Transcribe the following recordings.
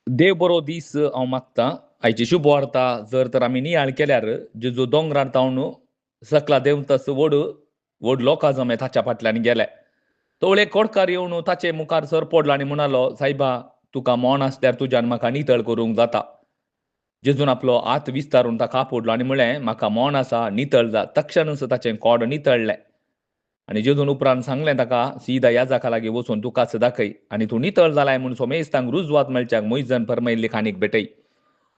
देव बरो दीस हांव मागतां. आयची शुभ वार्ता जर तर आमी नियाळ केल्यार जेजू दोंगरार तावन सकला देंवतस व्हड लोकां जमे ताच्या फाटल्यान गेले. तवळे कोडकार येवन ताचे मुखार सर पडलो आनी म्हणालो, सायबा तुका मोन आसल्यार तुज्यान म्हाका नितळ करूंक जाता. जेजून आपलो हात विस्तारून ताका आपयलो आनी म्हळें, म्हाका मोन आसा, नितळ जा. तक्षणच ताचें कोड नितळ्ळें. आनी जेजून उपरांत सांगलें ताका, सीदा याजका लागीं वचून तूं कास दाखय आनी तूं नितळ जालाय म्हूण सोमेस्तांक रुजवात मेळच्याक मोइजान फर्मायिल्ली खाणीक भेटय.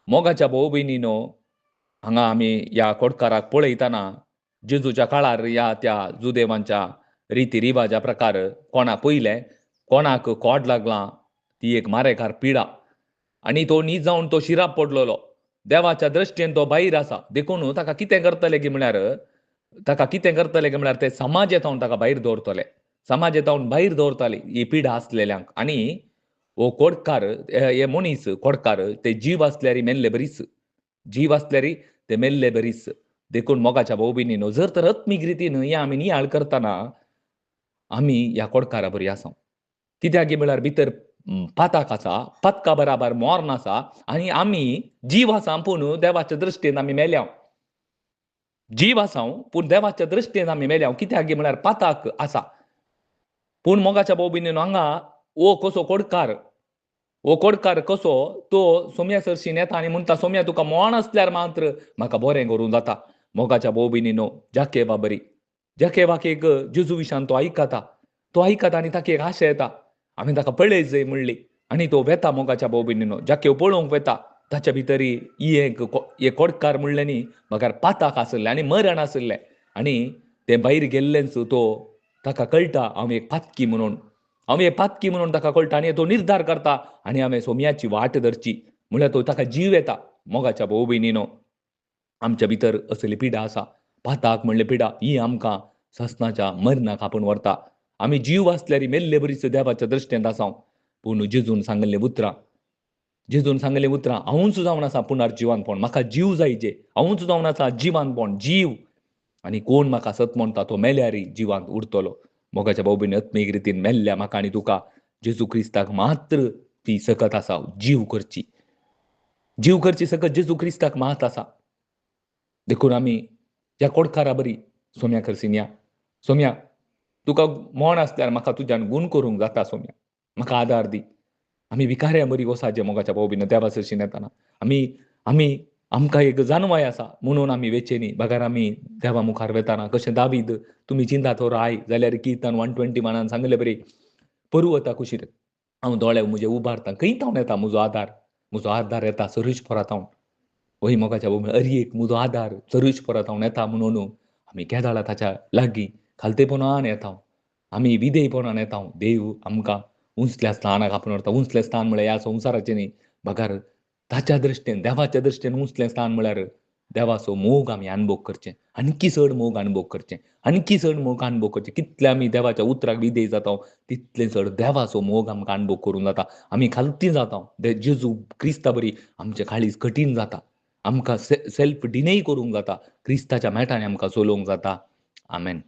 मोगाच्या भोव भयणीनो, हांगा आमी ह्या कोडकाराक पळयतना जेजूच्या काळार त्या जुदेवांच्या रिती रिवाजा प्रकार कोणाक पयलें, कोणाक कोड लागलां ती एक मारेकार पिडा. आनी तो न्ही जावन तो शिराब पडलोलो. देवाच्या दृश्टेन तो भायर आसा. देखून ताका कितें करतले गे म्हळ्यार ते समाज येतावन ताका भायर दवरतले. समाज येतावन भायर दवरताली ही पिडा आसलेल्यांक. आनी हो कोडकार हे मनीस कोडकार ते जीव आसल्यार मेल्ले बरीच. जीव आसल्यार ते मेल्ले बरीच. देखून मोगाच्या भोव भयणीनो, जर तर आत्मीक रितीन हे आमी नियाळ करतना आमी ह्या कोडकारा बरी आसां. कित्याक गे म्हळ्यार भितर पाताक आसा, पदका बराबर मोर्न आसा आनी आमी जीव आसा पूण देवाच्या दृश्टेन आमी मेल्या. जीव आसा पूण देवाच्या दृश्टेन आमी मेल्या. कित्याक गे म्हळ्यार पाताक आसा. पूण मोगाच्या भोव भयणीनो, हांगा हो कोडकार कसो तो सोम्या सरशीन येता आनी म्हणटा, सोम्या तुका मोन आसल्यार मात्र म्हाका बरें करूं जाता. मोगाच्या भोव भयणीनो, जाकेबा बरी. जाकेबाक एक जेजू विशान तो आयकता आनी ताका एक आशा येता. हांवें ताका पळयत जाय म्हणली आनी तो वेता मोगाच्या भोव भयणीनो. जाकेव पळोवंक वेता. ताच्या भितर ही एक कोडकार म्हणलें न्ही, म्हाका पाताक आसलें आनी मरण आसलें. आनी तें भायर गेल्लेंच ताका कळटा हांव एक पातकी म्हणून ताका कळटा आनी तो निर्धार करता आनी हांवें सोम्याची वाट धरची. म्हळ्यार तो ताका जीव येता. मोगाच्या भोव भयणीनो, आमच्या भितर असली पिडा आसा. पाताक म्हणले पिडा ही आमकां सस्नाच्या मरणाक आपूण व्हरता. आमी जीव आसल्यार मेल्ले बरीच देवाच्या दृश्टेन आसां. पूण जेजून सांगलें उतरां हांवूच जावन आसा पुनर्जिवानपण. म्हाका जीव जायचे. हांवूच जावन आसा जिवानपण, जीव. आनी कोण म्हाका सत म्हणटा तो मेल्यारय जिवांत उरतलो. मोगाच्या भोव भयणी, आत्मीक रितीन मेल्ल्या म्हाका आनी तुका जेजू क्रिस्ताक मात्र ती सकत आसा जीव करची सकत जेजू क्रिस्ताक मात आसा. देखून आमी ह्या कोडकारा बरी सोम्या कडसीन या. सोम्या तुका मोन आसल्यार म्हाका तुज्यान गूण करूंक जाता. सोम्या म्हाका आदार दी. आमी विकाऱ्या बरी वसाचे मोगाच्या भोव भयणी देवा सरशीन येताना. आमकां एक जानवाय आसा म्हणून आमी वेचेनी. भागार आमी देवा मुखार वेताना कशें दावीद, तुमी चिंता तो राय जाल्यार किर्तन 121 सांगले बरे, परू वता कुशीर हांव दोळे म्हजे उबारतां, खंयतावन येता म्हजो आदार येता सरीश पोरातावन. वय मोगाच्या भोव अरियेक म्हजो आदार सरीश पोरातावन येता म्हणून आमी केदाळा ताच्या लागीं खालतेपणान येता. आमी विधेयपणान येता. देव आमकां उंचल्या स्थानाक आपूण व्हरता. उंचलें स्थान म्हळ्यार ह्या संवसाराचें न्ही. भागार ताच्या दृश्टेन देवाच्या दृश्टेन उंचलें स्थान म्हळ्यार देवाचो मोग आमी अनुभव करचें. आणकी चड मोग अनुभव करचें. कितले आमी देवाच्या उतराक विधेय जाता तितलें चड देवाचो मोग आमकां अनुभव करूंक जाता. आमी खालती जाता. जेजू क्रिस्ता बरी आमचें काळीज कठीण जाता. आमकां सेल्फ डिनेय करूंक जाता. क्रिस्ताच्या मेटांनी आमकां चलोवंक जाता. आमेन.